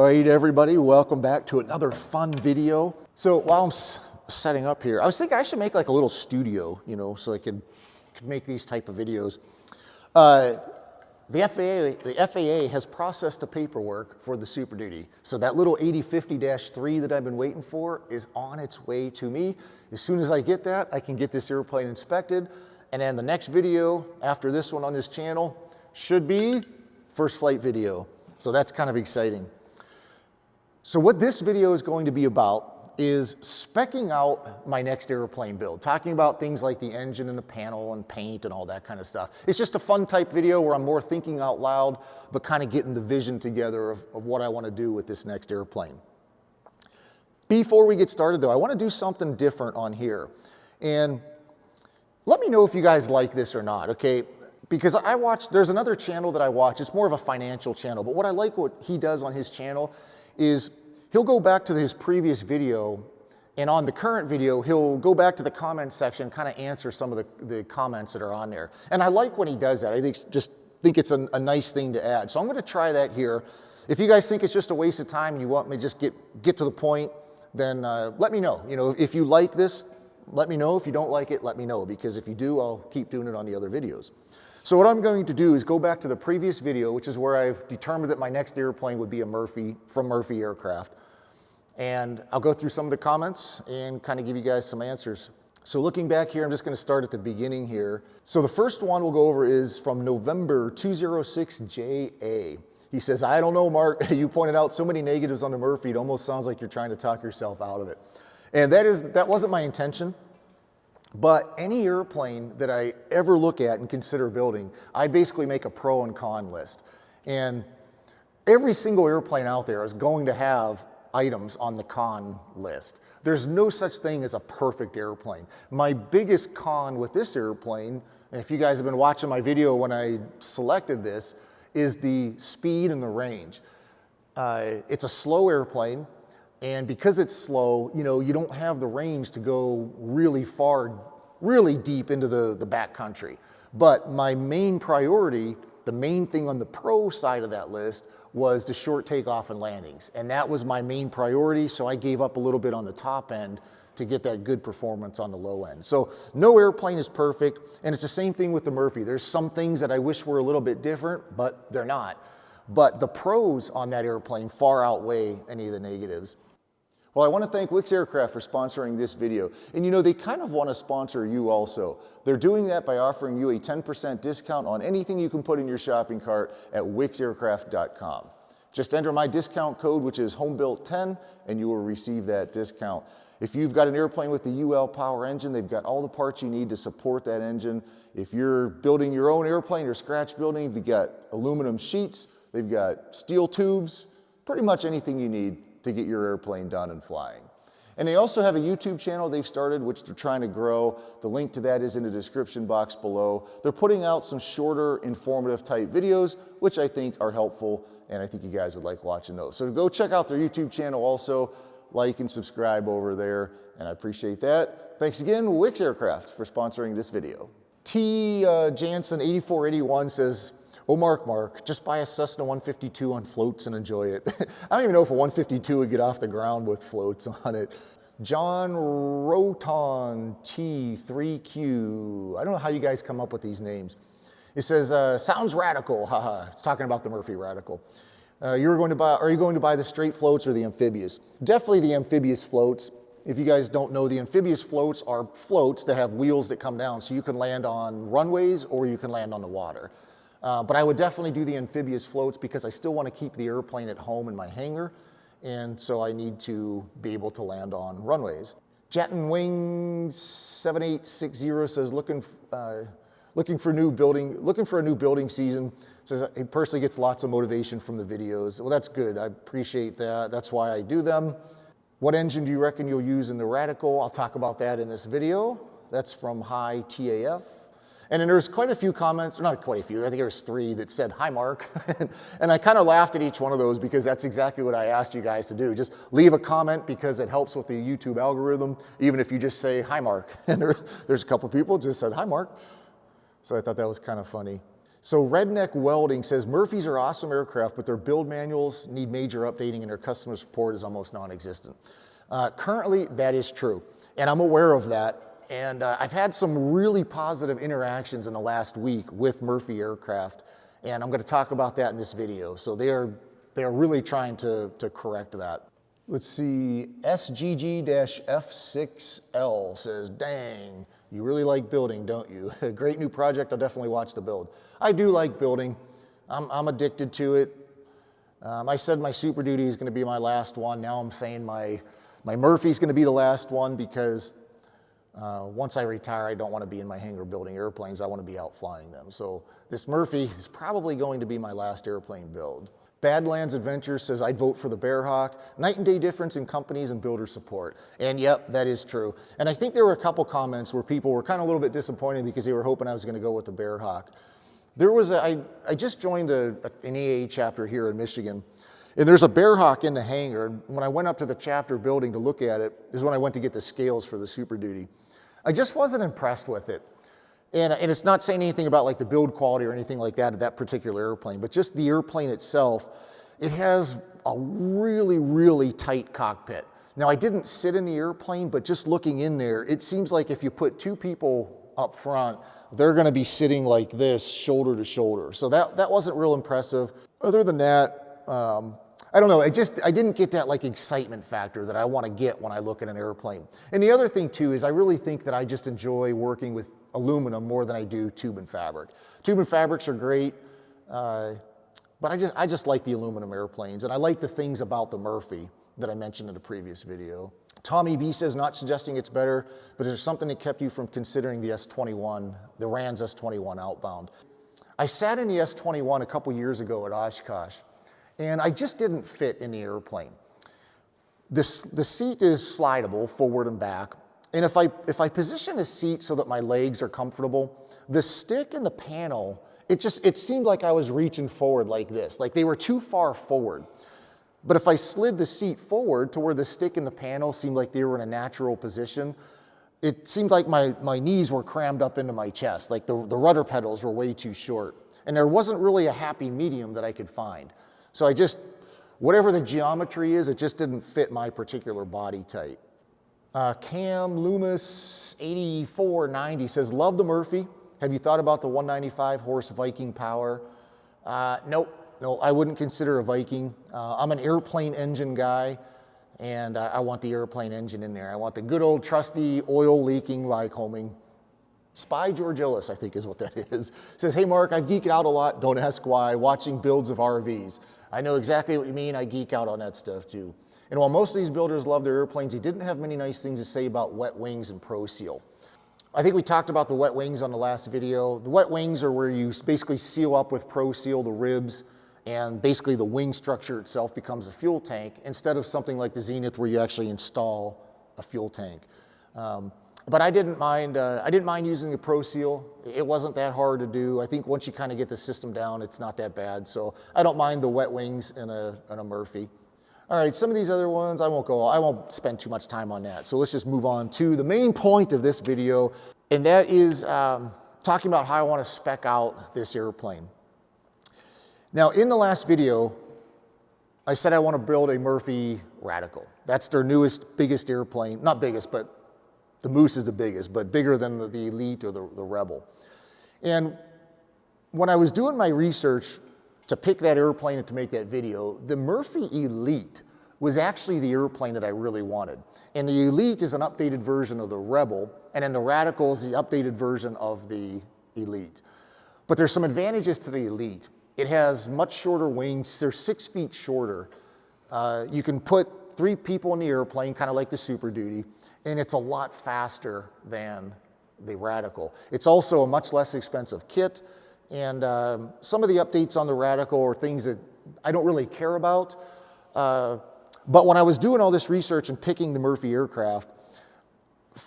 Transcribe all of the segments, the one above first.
right, everybody, welcome back to another fun video. So while I'm setting up here, I was thinking I should make like a little studio, you know, so I could make these type of videos. The FAA has processed the paperwork for the Super Duty. So that little 8050-3 that I've been waiting for is on its way to me. As soon as I get that, I can get this airplane inspected. And then the next video after this one on this channel should be first flight video. So that's kind of exciting. So what this video is going to be about is speccing out my next airplane build, talking about things like the engine and the panel and paint and all that kind of stuff. It's just a fun type video where I'm more thinking out loud, but kind of getting the vision together of what I want to do with this next airplane. Before we get started though, I want to do something different on here. And let me know if you guys like this or not, okay? Because there's another channel that I watch, it's more of a financial channel, but what I like what he does on his channel is he'll go back to his previous video, and on the current video, he'll go back to the comment section, kind of answer some of the comments that are on there. And I like when he does that. I think it's a nice thing to add. So I'm gonna try that here. If you guys think it's just a waste of time and you want me to just get to the point, then let me know. You know, if you like this, let me know. If you don't like it, let me know, because if you do, I'll keep doing it on the other videos. So what I'm going to do is go back to the previous video, which is where I've determined that my next airplane would be a from Murphy Aircraft. And I'll go through some of the comments and kind of give you guys some answers. So looking back here, I'm just going to start at the beginning here. So the first one we'll go over is from November 206JA. He says, I don't know, Mark, you pointed out so many negatives on the Murphy, it almost sounds like you're trying to talk yourself out of it. And that wasn't my intention. But any airplane that I ever look at and consider building, I basically make a pro and con list. And every single airplane out there is going to have items on the con list. There's no such thing as a perfect airplane. My biggest con with this airplane, and if you guys have been watching my video when I selected this, is the speed and the range. It's a slow airplane. And because it's slow, you know, you don't have the range to go really far, really deep into the backcountry. But my main priority, the main thing on the pro side of that list, was the short takeoff and landings. And that was my main priority, so I gave up a little bit on the top end to get that good performance on the low end. So no airplane is perfect, and it's the same thing with the Murphy. There's some things that I wish were a little bit different, but they're not. But the pros on that airplane far outweigh any of the negatives. Well, I want to thank Wicks Aircraft for sponsoring this video. And you know, they kind of want to sponsor you also. They're doing that by offering you a 10% discount on anything you can put in your shopping cart at wicksaircraft.com. Just enter my discount code, which is HOMEBUILT10, and you will receive that discount. If you've got an airplane with the UL power engine, they've got all the parts you need to support that engine. If you're building your own airplane or scratch building, they've got aluminum sheets, they've got steel tubes, pretty much anything you need to get your airplane done and flying. And they also have a YouTube channel they've started, which they're trying to grow. The link to that is in the description box below. They're putting out some shorter, informative type videos, which I think are helpful, and I think you guys would like watching those. So go check out their YouTube channel also, like and subscribe over there, and I appreciate that. Thanks again, Wicks Aircraft, for sponsoring this video. T. Jansen 8481 says, oh, Mark, just buy a Cessna 152 on floats and enjoy it. I don't even know if a 152 would get off the ground with floats on it. John Roton T3Q. I don't know how you guys come up with these names. It says, sounds radical, haha. It's talking about the Murphy Radical. Are you going to buy the straight floats or the amphibious? Definitely the amphibious floats. If you guys don't know, the amphibious floats are floats that have wheels that come down, so you can land on runways or you can land on the water. But I would definitely do the amphibious floats because I still want to keep the airplane at home in my hangar, and so I need to be able to land on runways. Jatin Wing 7860 says looking for a new building season. Says he personally gets lots of motivation from the videos. Well, that's good. I appreciate that. That's why I do them. What engine do you reckon you'll use in the Radical? I'll talk about that in this video. That's from Hi TAF. And then there's quite a few comments, or not quite a few, I think there's 3 that said, hi, Mark. And I kind of laughed at each one of those because that's exactly what I asked you guys to do. Just leave a comment because it helps with the YouTube algorithm, even if you just say, hi, Mark. And there's a couple people just said, hi, Mark. So I thought that was kind of funny. So Redneck Welding says, Murphys are awesome aircraft, but their build manuals need major updating and their customer support is almost non-existent. Currently, that is true, and I'm aware of that. And I've had some really positive interactions in the last week with Murphy aircraft, and I'm going to talk about that in this video. So they are really trying to correct that. Let's see, SGG-F6L says, dang, you really like building, don't you? A great new project, I'll definitely watch the build. I do like building. I'm addicted to it. I said my Super Duty is going to be my last one. Now I'm saying my Murphy's going to be the last one because once I retire, I don't want to be in my hangar building airplanes. I want to be out flying them. So this Murphy is probably going to be my last airplane build. Badlands Adventures says, I'd vote for the Bearhawk. Night and day difference in companies and builder support. And yep, that is true. And I think there were a couple comments where people were kind of a little bit disappointed because they were hoping I was going to go with the Bearhawk. There was I just joined an AAA chapter here in Michigan, and there's a Bearhawk in the hangar. And when I went up to the chapter building to look at it, is when I went to get the scales for the Super Duty. I just wasn't impressed with it. And it's not saying anything about like the build quality or anything like that of that particular airplane, but just the airplane itself, it has a really, really tight cockpit. Now, I didn't sit in the airplane, but just looking in there, it seems like if you put two people up front, they're gonna be sitting like this, shoulder to shoulder. So that wasn't real impressive. Other than that, I don't know, I didn't get that like excitement factor that I want to get when I look at an airplane. And the other thing too is I really think that I just enjoy working with aluminum more than I do tube and fabric. Tube and fabrics are great, but I just like the aluminum airplanes, and I like the things about the Murphy that I mentioned in the previous video. Tommy B says, not suggesting it's better, but is there something that kept you from considering the S21, the RANS S21 outbound? I sat in the S21 a couple years ago at Oshkosh, and I just didn't fit in the airplane. The seat is slidable forward and back, and if I position the seat so that my legs are comfortable, the stick and the panel, it seemed like I was reaching forward like this, like they were too far forward. But if I slid the seat forward to where the stick and the panel seemed like they were in a natural position, it seemed like my knees were crammed up into my chest, like the rudder pedals were way too short. And there wasn't really a happy medium that I could find. So whatever the geometry is, it just didn't fit my particular body type. Cam Loomis 8490 says, love the Murphy. Have you thought about the 195 horse Viking power? Nope. No, I wouldn't consider a Viking. I'm an airplane engine guy, and I want the airplane engine in there. I want the good old trusty oil leaking Lycoming. Spy Georgillis, I think is what that is. Says, hey Mark, I've geeked out a lot, don't ask why, watching builds of RVs. I know exactly what you mean, I geek out on that stuff too. And while most of these builders love their airplanes, they didn't have many nice things to say about wet wings and Pro Seal. I think we talked about the wet wings on the last video. The wet wings are where you basically seal up with Pro Seal the ribs, and basically the wing structure itself becomes a fuel tank instead of something like the Zenith where you actually install a fuel tank. But I didn't mind using the Pro Seal. It wasn't that hard to do. I think once you kind of get the system down, it's not that bad. So I don't mind the wet wings in a Murphy. All right, some of these other ones, I won't spend too much time on that. So let's just move on to the main point of this video, and that is talking about how I want to spec out this airplane. Now, in the last video, I said I want to build a Murphy Radical. That's their newest, biggest airplane. Not biggest, but the Moose is the biggest, but bigger than the Elite or the Rebel. And when I was doing my research to pick that airplane and to make that video, the Murphy Elite was actually the airplane that I really wanted. And the Elite is an updated version of the Rebel, and then the Radical is the updated version of the Elite. But there's some advantages to the Elite. It has much shorter wings. They're 6 feet shorter. You can put 3 people in the airplane, kind of like the Super Duty, and it's a lot faster than the Radical. It's also a much less expensive kit, and some of the updates on the Radical are things that I don't really care about. But when I was doing all this research and picking the Murphy aircraft,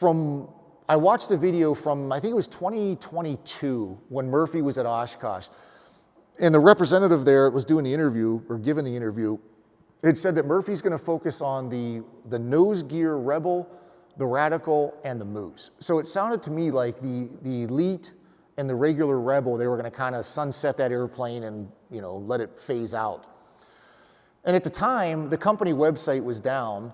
I watched a video from, I think it was 2022, when Murphy was at Oshkosh. And the representative there was doing the interview, or giving the interview, it said that Murphy's going to focus on the nose gear Rebel, the Radical, and the Moose. So it sounded to me like the Elite and the regular Rebel, they were going to kind of sunset that airplane and, you know, let it phase out. And at the time, the company website was down,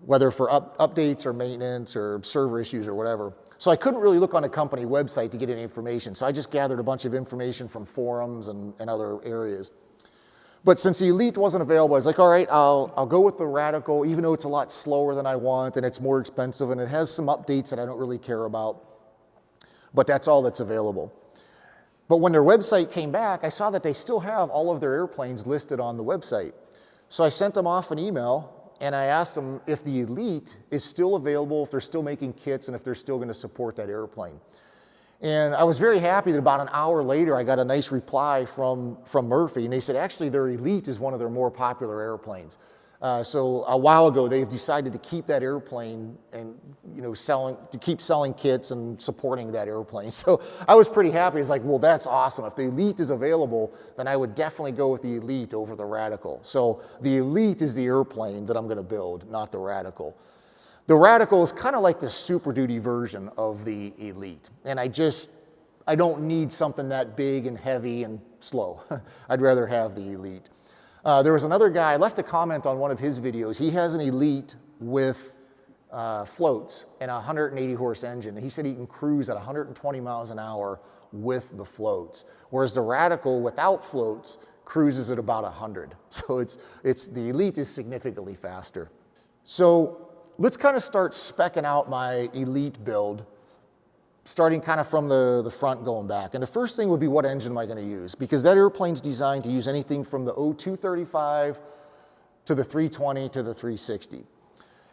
whether for updates or maintenance or server issues or whatever. So I couldn't really look on the company website to get any information. So I just gathered a bunch of information from forums and other areas. But since the Elite wasn't available, I was like, all right, I'll go with the Radical, even though it's a lot slower than I want and it's more expensive and it has some updates that I don't really care about. But that's all that's available. But when their website came back, I saw that they still have all of their airplanes listed on the website. So I sent them off an email and I asked them if the Elite is still available, if they're still making kits, and if they're still going to support that airplane. And I was very happy that about an hour later, I got a nice reply from Murphy, and they said, actually, their Elite is one of their more popular airplanes. So a while ago, they've decided to keep that airplane and, you know, keep selling kits and supporting that airplane. So I was pretty happy. It's like, well, that's awesome. If the Elite is available, then I would definitely go with the Elite over the Radical. So the Elite is the airplane that I'm going to build, not the Radical. The Radical is kind of like the Super Duty version of the Elite. And I don't need something that big and heavy and slow. I'd rather have the Elite. There was another guy, I left a comment on one of his videos. He has an Elite with floats and a 180 horse engine. He said he can cruise at 120 miles an hour with the floats, whereas the Radical without floats cruises at about 100. So the Elite is significantly faster. So let's kind of start speccing out my Elite build, starting kind of from the front going back. And the first thing would be, what engine am I going to use? Because that airplane's designed to use anything from the 0235 to the 320 to the 360.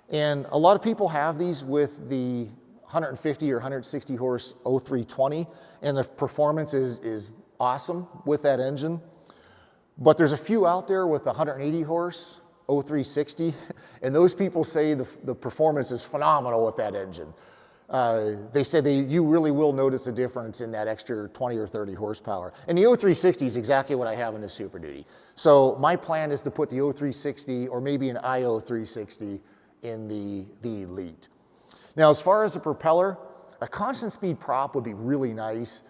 And a lot of people have these with the 150 or 160 horse 0320, and the performance is awesome with that engine. But there's a few out there with the 180 horse 0360, and those people say the performance is phenomenal with that engine. They said you really will notice a difference in that extra 20 or 30 horsepower. And the 0360 is exactly what I have in the Super Duty. So my plan is to put the 0360 or maybe an IO 360 in the Elite. Now, as far as the propeller, a constant speed prop would be really nice.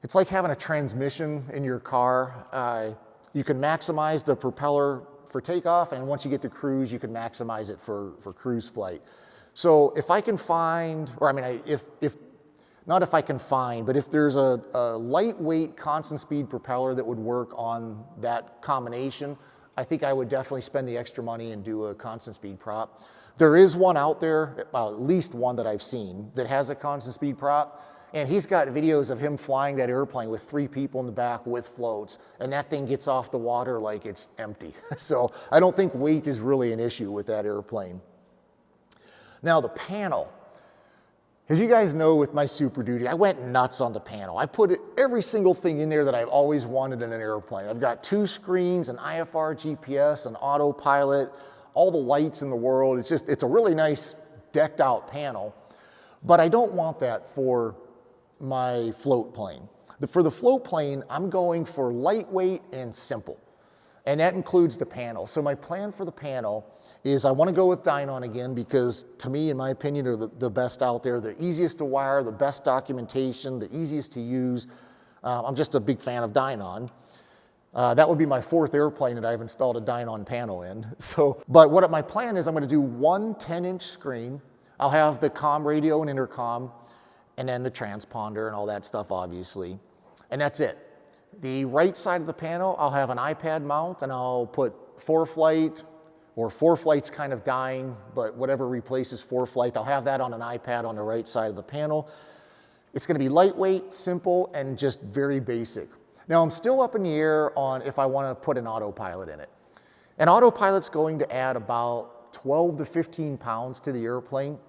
It's like having a transmission in your car. You can maximize the propeller for takeoff, and once you get to cruise, you can maximize it for cruise flight. So if I can find, or I mean, not if I can find, but if there's a lightweight constant speed propeller that would work on that combination, I think I would definitely spend the extra money and do a constant speed prop. There is one out there, at least one that I've seen, that has a constant speed prop, and he's got videos of him flying that airplane with 3 people in the back with floats, and that thing gets off the water like it's empty. So I don't think weight is really an issue with that airplane. Now the panel. As you guys know, with my Super Duty, I went nuts on the panel. I put every single thing in there that I've always wanted in an airplane. I've got 2 screens, an IFR GPS, an autopilot, all the lights in the world. It's a really nice decked out panel, but I don't want that for my float plane. For the float plane, I'm going for lightweight and simple, and that includes the panel. So my plan for the panel is I want to go with Dynon again, because to me, in my opinion, are the best out there. The easiest to wire, the best documentation, the easiest to use. I'm just a big fan of Dynon. That would be my 4th airplane that I've installed a Dynon panel in. But what my plan is, I'm going to do one 10-inch screen. I'll have the comm radio and intercom, and then the transponder and all that stuff, obviously. And that's it. The right side of the panel, I'll have an iPad mount, and I'll put 4-flight, or 4-flight's kind of dying, but whatever replaces 4-flight, I'll have that on an iPad on the right side of the panel. It's going to be lightweight, simple, and just very basic. Now, I'm still up in the air on if I want to put an autopilot in it. An autopilot's going to add about 12 to 15 pounds to the airplane,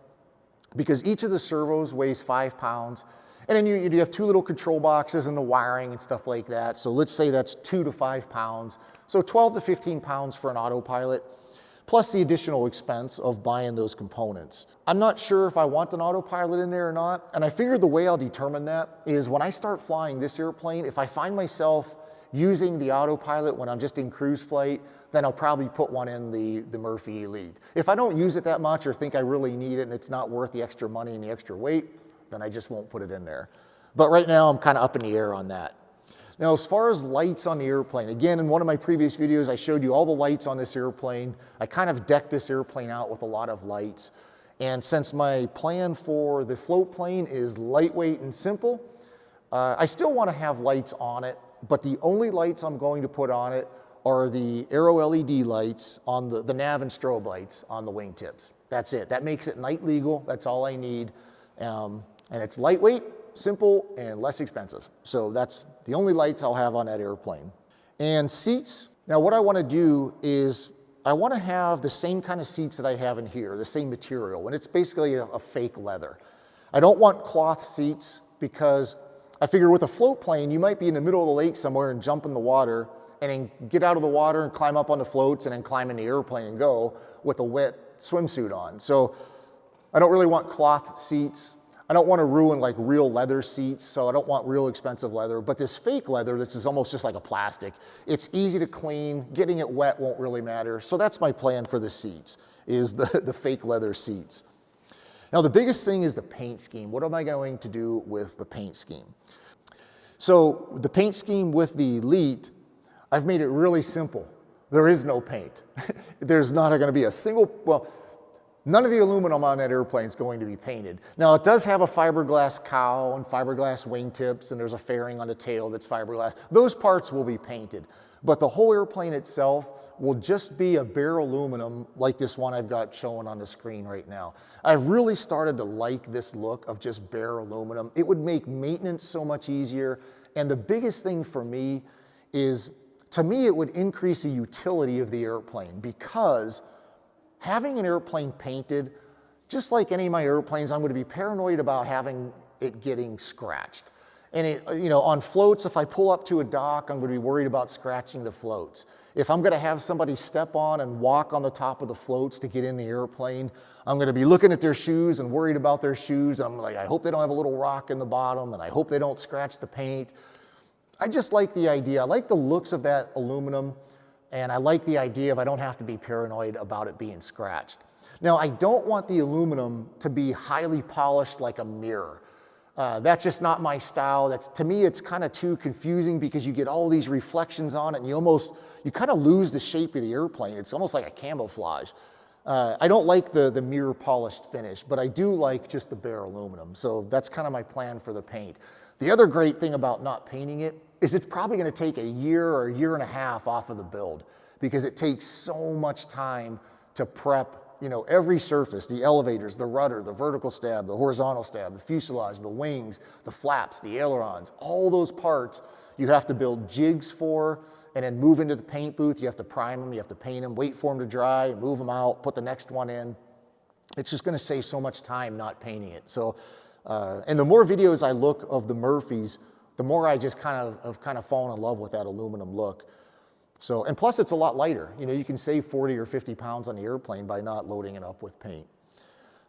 because each of the servos weighs 5 pounds. And then you have 2 little control boxes and the wiring and stuff like that. So let's say that's 2 to 5 pounds. So 12 to 15 pounds for an autopilot, plus the additional expense of buying those components. I'm not sure if I want an autopilot in there or not, and I figured the way I'll determine that is when I start flying this airplane, if I find myself using the autopilot when I'm just in cruise flight, then I'll probably put one in the Murphy Elite. If I don't use it that much or think I really need it and it's not worth the extra money and the extra weight, then I just won't put it in there. But right now I'm kind of up in the air on that. Now, as far as lights on the airplane, again, in one of my previous videos, I showed you all the lights on this airplane. I kind of decked this airplane out with a lot of lights. And since my plan for the float plane is lightweight and simple, I still want to have lights on it, but the only lights I'm going to put on it are the Aero LED lights on the nav and strobe lights on the wingtips. That's it. That makes it night legal. That's all I need. And it's lightweight, simple, and less expensive. So that's the only lights I'll have on that airplane. And seats, now what I want to do is I want to have the same kind of seats that I have in here, the same material, and it's basically a fake leather. I don't want cloth seats because I figure with a float plane, you might be in the middle of the lake somewhere and jump in the water and then get out of the water and climb up on the floats and then climb in the airplane and go with a wet swimsuit on. So I don't really want cloth seats. I don't want to ruin like real leather seats, so I don't want real expensive leather. But this fake leather, this is almost just like a plastic. It's easy to clean. Getting it wet won't really matter. So that's my plan for the seats, is the fake leather seats. Now the biggest thing is the paint scheme. What am I going to do with the paint scheme? So the paint scheme with the Elite, I've made it really simple. There is no paint. There's not going to be a single, well, none of the aluminum on that airplane is going to be painted. Now it does have a fiberglass cowl and fiberglass wingtips, and there's a fairing on the tail that's fiberglass. Those parts will be painted. But the whole airplane itself will just be a bare aluminum like this one I've got showing on the screen right now. I've really started to like this look of just bare aluminum. It would make maintenance so much easier. And the biggest thing for me is, to me, it would increase the utility of the airplane, because having an airplane painted, just like any of my airplanes, I'm going to be paranoid about having it getting scratched. And on floats, if I pull up to a dock, I'm going to be worried about scratching the floats. If I'm going to have somebody step on and walk on the top of the floats to get in the airplane, I'm going to be looking at their shoes and worried about their shoes. I'm like, I hope they don't have a little rock in the bottom, and I hope they don't scratch the paint. I just like the idea. I like the looks of that aluminum, and I like the idea of I don't have to be paranoid about it being scratched. Now, I don't want the aluminum to be highly polished like a mirror. That's just not my style. To me, it's kind of too confusing because you get all these reflections on it and you kind of lose the shape of the airplane. It's almost like a camouflage. I don't like the mirror polished finish, but I do like just the bare aluminum. So that's kind of my plan for the paint. The other great thing about not painting it is it's probably going to take a year or a year and a half off of the build, because it takes so much time to prep every surface, the elevators, the rudder, the vertical stab, the horizontal stab, the fuselage, the wings, the flaps, the ailerons, all those parts you have to build jigs for, and then move into the paint booth. You have to prime them, you have to paint them, wait for them to dry, move them out, put the next one in. It's just going to save so much time not painting it. So, and the more videos I look of the Murphys, the more I just kind of fallen in love with that aluminum look. So, and plus it's a lot lighter. You can save 40 or 50 pounds on the airplane by not loading it up with paint.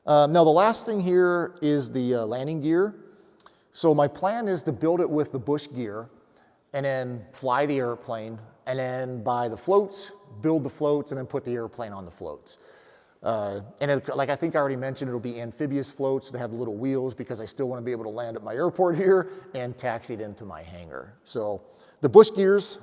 Now the last thing here is the landing gear. So my plan is to build it with the bush gear and then fly the airplane, and then buy the floats, build the floats, and then put the airplane on the floats. Like I think I already mentioned, it'll be amphibious floats that have little wheels, because I still want to be able to land at my airport here and taxi it into my hangar. So the bush gears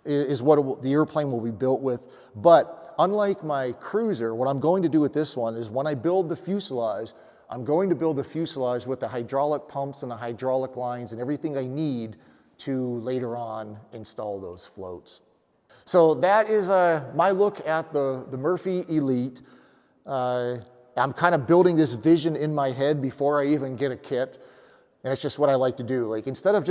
is what the airplane will be built with. But unlike my cruiser, what I'm going to do with this one is, when I build the fuselage, I'm going to build the fuselage with the hydraulic pumps and the hydraulic lines and everything I need to later on install those floats. So that is my look at the Murphy Elite. I'm kind of building this vision in my head before I even get a kit, and it's just what I like to do. Like, instead of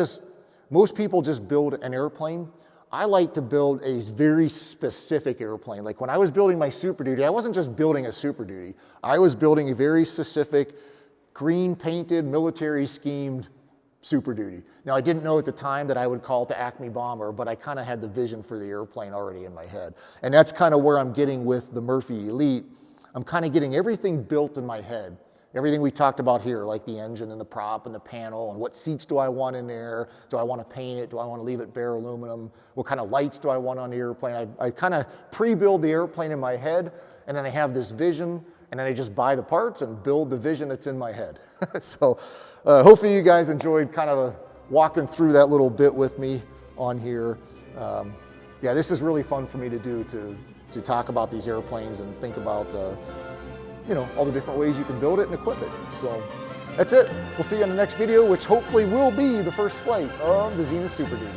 most people just build an airplane, I like to build a very specific airplane. Like when I was building my Super Duty, I wasn't just building a Super Duty. I was building a very specific green painted, military schemed Super Duty. Now, I didn't know at the time that I would call it the Acme Bomber, but I kind of had the vision for the airplane already in my head. And that's kind of where I'm getting with the Murphy Elite. I'm kind of getting everything built in my head. Everything we talked about here, like the engine and the prop and the panel, and what seats do I want in there? Do I want to paint it? Do I want to leave it bare aluminum? What kind of lights do I want on the airplane? I kind of pre-build the airplane in my head, and then I have this vision, and then I just buy the parts and build the vision that's in my head. So hopefully you guys enjoyed kind of walking through that little bit with me on here. Yeah, this is really fun for me to do, to talk about these airplanes and think about you know, all the different ways you can build it and equip it. So that's it. We'll see you in the next video, which hopefully will be the first flight of the Zenith Super Duty.